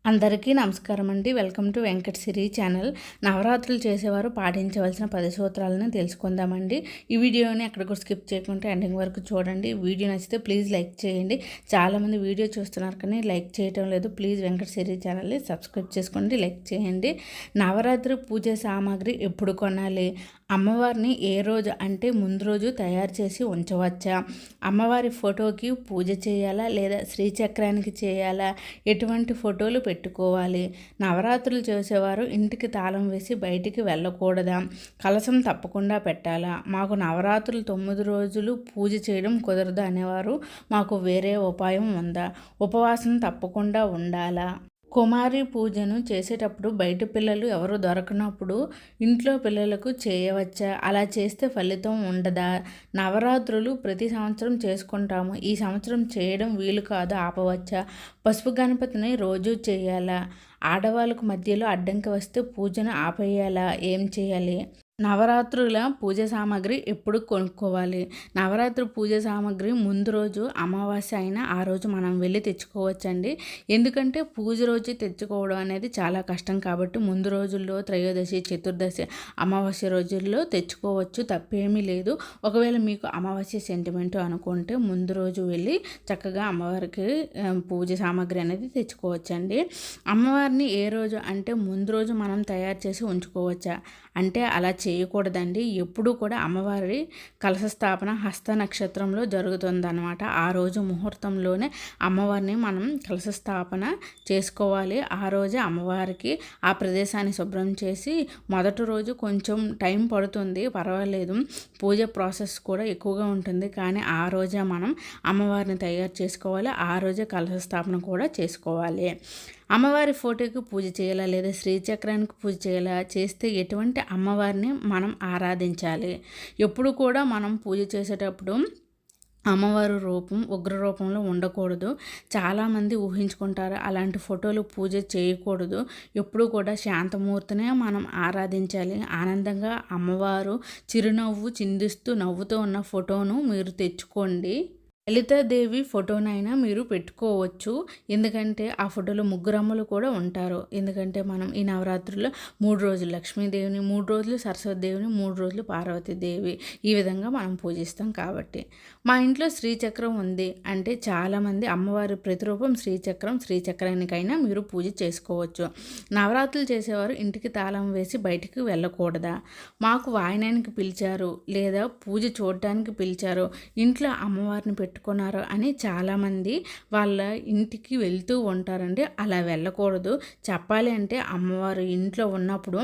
అందరికీ నమస్కారం అండి. Welcome to Venkat Siri channel. నవరాత్రులు చేసేవారు పాటించవలసిన 10 సూత్రాలను తెలుసుకుందామండి. ఈ వీడియోని ఎక్కడ కూడా స్కిప్ చేయకుండా ఎండింగ్ వరకు చూడండి. వీడియో నచ్చితే ప్లీజ్ లైక్ చేయండి. చాలామంది వీడియో చూస్తున్నారు కానీ లైక్ చేయటం లేదు. ప్లీజ్ వెంకట్ సిరి ఛానల్ని సబ్స్క్రైబ్ చేసుకోండి, లైక్ చేయండి. నవరాత్రి పూజ సామాగ్రి ఎప్పుడు కొనాలి? అమ్మవారిని ఏ రోజు అంటే ముందు రోజు తయారు చేసి ఉంచవచ్చా? అమ్మవారి ఫోటోకి పూజ చేయాలా లేదా శ్రీచక్రానికి చేయాలా? ఎటువంటి ఫోటోలు పెట్టుకోవాలి? నవరాత్రులు చేసేవారు ఇంటికి తాళం వేసి బయటికి వెళ్ళకూడదా? కలశం తప్పకుండా పెట్టాలా? మాకు నవరాత్రులు 9 రోజులు పూజ చేయడం కుదరదు అనేవారు మాకు వేరే ఉపాయం ఉందా? ఉపవాసం తప్పకుండా ఉండాలా? కుమారి పూజను చేసేటప్పుడు బయట పిల్లలు ఎవరు దొరకనప్పుడు ఇంట్లో పిల్లలకు చేయవచ్చా? అలా చేస్తే ఫలితం ఉండదా? నవరాత్రులు ప్రతి సంవత్సరం చేసుకుంటాము, ఈ సంవత్సరం చేయడం వీలు కాదు, ఆపవచ్చా? పసుపు గణపతిని రోజు చేయాలా? ఆడవాళ్ళకు మధ్యలో అడ్డంకి వస్తే పూజను ఆపేయాలా? ఏం చేయాలి? నవరాత్రుల పూజ సామాగ్రి ఎప్పుడు కొనుక్కోవాలి? నవరాత్రి పూజ సామాగ్రి ముందు రోజు అమావాస్య అయినా ఆ రోజు మనం వెళ్ళి తెచ్చుకోవచ్చండి. ఎందుకంటే పూజ రోజు తెచ్చుకోవడం అనేది చాలా కష్టం కాబట్టి ముందు రోజుల్లో త్రయోదశి, చతుర్దశి, అమావాస్య రోజుల్లో తెచ్చుకోవచ్చు, తప్పేమీ లేదు. ఒకవేళ మీకు అమావాస్య సెంటిమెంట్ అనుకుంటే ముందు రోజు వెళ్ళి చక్కగా అమ్మవారికి పూజ సామాగ్రి అనేది తెచ్చుకోవచ్చండి. అమ్మవారిని ఏ రోజు అంటే ముందు రోజు మనం తయారు చేసి ఉంచుకోవచ్చా అంటే అలా చేయకూడదండి. ఎప్పుడూ కూడా అమ్మవారి కలశ స్థాపన హస్త నక్షత్రంలో జరుగుతుందన్నమాట. ఆ రోజు ముహూర్తంలోనే అమ్మవారిని మనం కలశ స్థాపన చేసుకోవాలి. ఆ రోజే అమ్మవారికి ఆ ప్రదేశాన్ని శుభ్రం చేసి మొదటి రోజు కొంచెం టైం పడుతుంది, పర్వాలేదు, పూజ ప్రాసెస్ కూడా ఎక్కువగా ఉంటుంది, కానీ ఆ రోజే మనం అమ్మవారిని తయారు చేసుకోవాలి. ఆ రోజే కలశ స్థాపన కూడా చేసుకోవాలి. అమ్మవారి ఫోటోకి పూజ చేయాలా లేదా శ్రీచక్రానికి పూజ చేయాలా? చేస్తే ఎటువంటి అమ్మవారిని మనం ఆరాధించాలి? ఎప్పుడు కూడా మనం పూజ చేసేటప్పుడు అమ్మవారి రూపం ఉగ్ర రూపంలో ఉండకూడదు. చాలామంది ఊహించుకుంటారు అలాంటి ఫోటోలు పూజ చేయకూడదు. ఎప్పుడు కూడా శాంతమూర్తినే మనం ఆరాధించాలి. ఆనందంగా అమ్మవారు చిరునవ్వు చిందిస్తూ నవ్వుతూ ఉన్న ఫోటోను మీరు తెచ్చుకోండి. లలితాదేవి ఫోటోనైనా మీరు పెట్టుకోవచ్చు, ఎందుకంటే ఆ ఫోటోలో ముగ్గురమ్మలు కూడా ఉంటారు. ఎందుకంటే మనం ఈ నవరాత్రుల్లో 3 రోజులు లక్ష్మీదేవిని, 3 రోజులు సరస్వతిదేవిని, 3 రోజులు పార్వతీదేవి, ఈ విధంగా మనం పూజిస్తాం కాబట్టి. మా ఇంట్లో శ్రీచక్రం ఉంది అంటే చాలామంది అమ్మవారి ప్రతిరూపం శ్రీచక్రం, శ్రీచక్రానికైనా మీరు పూజ చేసుకోవచ్చు. నవరాత్రులు చేసేవారు ఇంటికి తాళం వేసి బయటికి వెళ్ళకూడదా? మాకు వాయనానికి పిలిచారు లేదా పూజ చూడటానికి పిలిచారు, ఇంట్లో అమ్మవారిని పెట్టుకున్నారు అని చాలామంది వాళ్ళ ఇంటికి వెళ్తూ ఉంటారండి. అలా వెళ్ళకూడదు. చెప్పాలి అంటే అమ్మవారు ఇంట్లో ఉన్నప్పుడు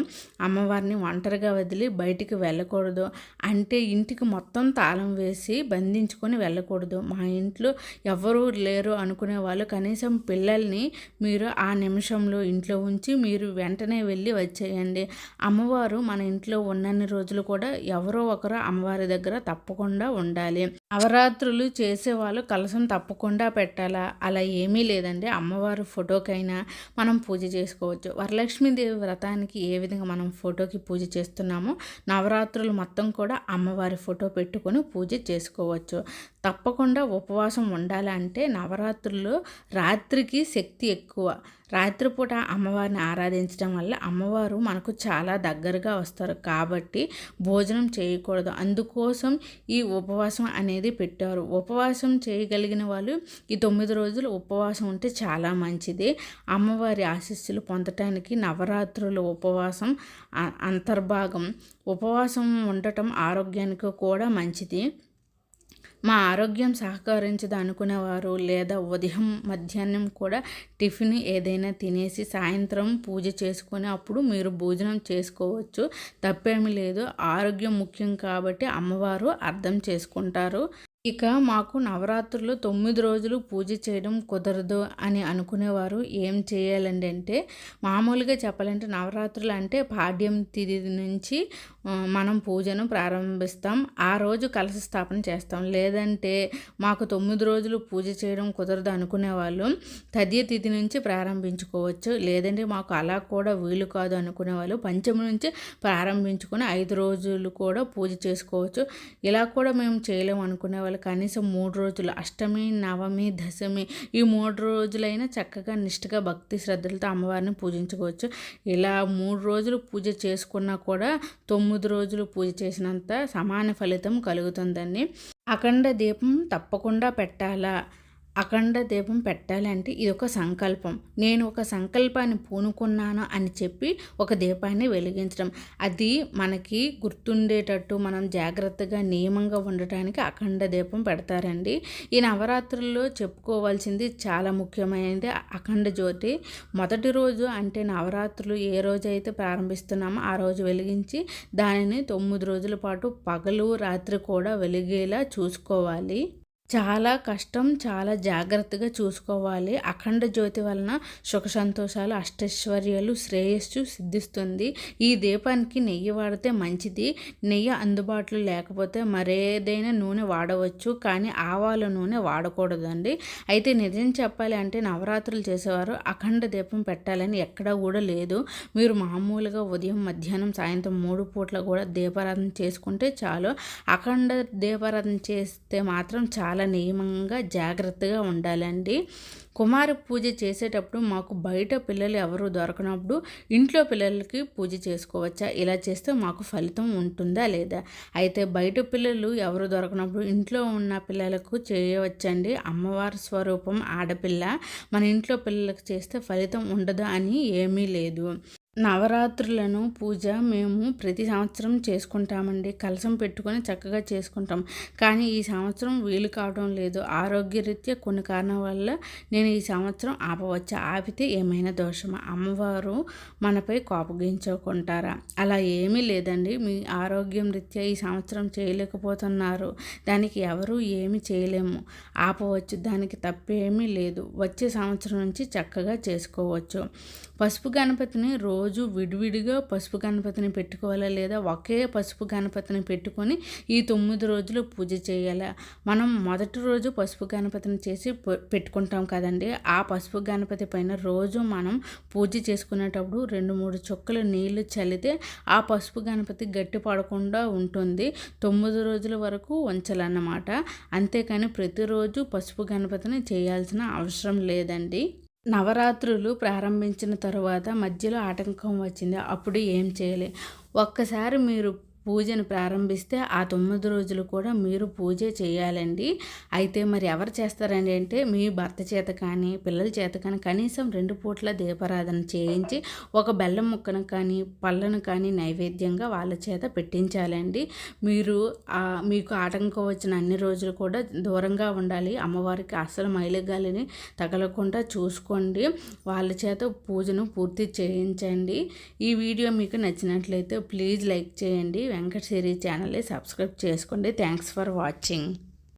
అమ్మవారిని ఒంటరిగా వదిలి బయటికి వెళ్ళకూడదు. అంటే ఇంటికి మొత్తం తాళం వేసి బంధించుకొని వెళ్ళకూడదు. మా ఇంట్లో ఎవరూ లేరు అనుకునే వాళ్ళు కనీసం పిల్లల్ని మీరు ఆ నిమిషంలో ఇంట్లో ఉంచి మీరు వెంటనే వెళ్ళి వచ్చేయండి. అమ్మవారు మన ఇంట్లో ఉన్నన్ని రోజులు కూడా ఎవరో ఒకరు అమ్మవారి దగ్గర తప్పకుండా ఉండాలి. నవరాత్రులు చేసేవాళ్ళు కలశం తప్పకుండా పెట్టాలా? అలా ఏమీ లేదండి. అమ్మవారి ఫోటోకైనా మనం పూజ చేసుకోవచ్చు. వరలక్ష్మీదేవి వ్రతానికి ఏ విధంగా మనం ఫోటోకి పూజ చేస్తున్నామో నవరాత్రులు మొత్తం కూడా అమ్మవారి ఫోటో పెట్టుకొని పూజ చేసుకోవచ్చు. తప్పకుండా ఉపవాసం ఉండాలంటే నవరాత్రుల్లో రాత్రికి శక్తి ఎక్కువ. రాత్రిపూట అమ్మవారిని ఆరాధించడం వల్ల అమ్మవారు మనకు చాలా దగ్గరగా వస్తారు కాబట్టి భోజనం చేయకూడదు. అందుకోసం ఈ ఉపవాసం అనేది పెట్టారు. ఉపవాసం చేయగలిగిన వాళ్ళు ఈ 9 రోజులు ఉపవాసం ఉంటే చాలా మంచిది. అమ్మవారి ఆశీస్సులు పొందటానికి నవరాత్రుల ఉపవాసం అంతర్భాగం. ఉపవాసం ఉండటం ఆరోగ్యానికి కూడా మంచిది. మా ఆరోగ్యం సహకరించదు అనుకునేవారు లేదా ఉదయం మధ్యాహ్నం కూడా టిఫిన్ ఏదైనా తినేసి సాయంత్రం పూజ చేసుకొని అప్పుడు మీరు భోజనం చేసుకోవచ్చు, తప్పేమీ లేదు. ఆరోగ్యం ముఖ్యం కాబట్టి అమ్మవారు అర్థం చేసుకుంటారు. ఇక మాకు నవరాత్రులు 9 రోజులు పూజ చేయడం కుదరదు అని అనుకునేవారు ఏం చేయాలండి అంటే, మామూలుగా చెప్పాలంటే నవరాత్రులు అంటే పాడ్యం తిథి నుంచి మనం పూజను ప్రారంభిస్తాం. ఆ రోజు కలశ స్థాపన చేస్తాం. లేదంటే మాకు 9 రోజులు పూజ చేయడం కుదరదు అనుకునేవాళ్ళు తదియ తిథి నుంచి ప్రారంభించుకోవచ్చు. లేదంటే మాకు అలా కూడా వీలు కాదు అనుకునేవాళ్ళు పంచమి నుంచి ప్రారంభించుకొని 5 రోజులు కూడా పూజ చేసుకోవచ్చు. ఇలా కూడా మేము చేయలేము అనుకునే వాళ్ళు కనీసం 3 రోజులు అష్టమి, నవమి, దశమి ఈ 3 రోజులైనా చక్కగా నిష్ఠగా భక్తి శ్రద్ధలతో అమ్మవారిని పూజించుకోవచ్చు. ఇలా 3 రోజులు పూజ చేసుకున్నా కూడా 9 రోజులు పూజ చేసినంత సమాన ఫలితం కలుగుతుందండి. అఖండ దీపం తప్పకుండా పెట్టాలా? అఖండ దీపం పెట్టాలంటే ఇది ఒక సంకల్పం. నేను ఒక సంకల్పాన్ని పూనుకున్నాను అని చెప్పి ఒక దీపాన్ని వెలిగించడం. అది మనకి గుర్తుండేటట్టు మనం జాగ్రత్తగా నియమంగా ఉండటానికి అఖండ దీపం పెడతారండి. ఈ నవరాత్రుల్లో చెప్పుకోవాల్సింది చాలా ముఖ్యమైనది అఖండ జ్యోతి. మొదటి రోజు అంటే నవరాత్రులు ఏ రోజైతే ప్రారంభిస్తున్నామో ఆ రోజు వెలిగించి దానిని 9 రోజుల పాటు పగలు రాత్రి కూడా వెలిగేలా చూసుకోవాలి. చాలా కష్టం, చాలా జాగ్రత్తగా చూసుకోవాలి. అఖండ జ్యోతి వలన సుఖ సంతోషాలు, అష్టైశ్వర్యాలు, శ్రేయస్సు సిద్ధిస్తుంది. ఈ దీపానికి నెయ్యి వాడితే మంచిది. నెయ్యి అందుబాటులో లేకపోతే మరేదైనా నూనె వాడవచ్చు, కానీ ఆవాల నూనె వాడకూడదండి. అయితే నిజం చెప్పాలి అంటే నవరాత్రులు చేసేవారు అఖండ దీపం పెట్టాలని ఎక్కడా కూడా లేదు. మీరు మామూలుగా ఉదయం, మధ్యాహ్నం, సాయంత్రం 3 పూట్ల కూడా దీపారాధన చేసుకుంటే చాలు. అఖండ దీపారాధన చేస్తే మాత్రం చాలా నియమంగా జాగ్రత్తగా ఉండాలండి. కుమార పూజ చేసేటప్పుడు మాకు బయట పిల్లలు ఎవరు దొరకనప్పుడు ఇంట్లో పిల్లలకి పూజ చేసుకోవచ్చా? ఇలా చేస్తే మాకు ఫలితం ఉంటుందా లేదా? అయితే బయట పిల్లలు ఎవరు దొరకనప్పుడు ఇంట్లో ఉన్న పిల్లలకు చేయవచ్చండి. అమ్మవారి స్వరూపం ఆడపిల్ల, మన ఇంట్లో పిల్లలకు చేస్తే ఫలితం ఉండదు అని ఏమీ లేదు. నవరాత్రులను పూజ మేము ప్రతి సంవత్సరం చేసుకుంటామండి. కలశం పెట్టుకొని చక్కగా చేసుకుంటాం. కానీ ఈ సంవత్సరం వీలు కావడం లేదు. ఆరోగ్యరీత్యా కొన్ని కారణాల వల్ల నేను ఈ సంవత్సరం ఆపవచ్చా? ఆపితే ఏమైనా దోషమా? అమ్మవారు మనపై కోపగించుకుంటారా? అలా ఏమీ లేదండి. మీ ఆరోగ్యం రీత్యా ఈ సంవత్సరం చేయలేకపోతున్నారు. దానికి ఎవరు ఏమి చేయలేము. ఆపవచ్చు. దానికి తప్పేమీ లేదు. వచ్చే సంవత్సరం నుంచి చక్కగా చేసుకోవచ్చు. పసుపు గణపతిని రోజు విడివిడిగా పసుపు గణపతిని పెట్టుకోవాలా, లేదా ఒకే పసుపు గణపతిని పెట్టుకొని ఈ 9 రోజులు పూజ చేయాలా? మనం మొదటి రోజు పసుపు గణపతిని చేసి పెట్టుకుంటాం కదండి. ఆ పసుపు గణపతి పైన రోజు మనం పూజ చేసుకునేటప్పుడు 2-3 చుక్కలు నీళ్లు చల్లితే ఆ పసుపు గణపతి గట్టి పడకుండా ఉంటుంది. 9 రోజుల వరకు ఉంచాలన్నమాట. అంతేకాని ప్రతిరోజు పసుపు గణపతిని చేయాల్సిన అవసరం లేదండి. నవరాత్రులు ప్రారంభించిన తరువాత మధ్యలో ఆటంకం వచ్చింది. అప్పుడు ఏం చేయాలి? ఒక్కసారి మీరు పూజను ప్రారంభిస్తే ఆ 9 రోజులు కూడా మీరు పూజ చేయాలండి. అయితే మరి ఎవరు చేస్తారండి అంటే మీ భర్త చేత కానీ పిల్లల చేత కానీ కనీసం 2 పూట్ల దీపారాధన చేయించి ఒక బెల్లం ముక్కను కానీ పళ్ళను కానీ నైవేద్యంగా వాళ్ళ చేత పెట్టించాలండి. మీకు ఆటంకం వచ్చిన అన్ని రోజులు కూడా దూరంగా ఉండాలి. అమ్మవారికి అస్సలు మైలుగాలిని తగలకుండా చూసుకోండి. వాళ్ళ చేత పూజను పూర్తి చేయించండి. ఈ వీడియో మీకు నచ్చినట్లయితే ప్లీజ్ లైక్ చేయండి. వెంకట్ సిరీ ఛానల్ని సబ్స్క్రైబ్ చేసుకోండి. Thanks for watching.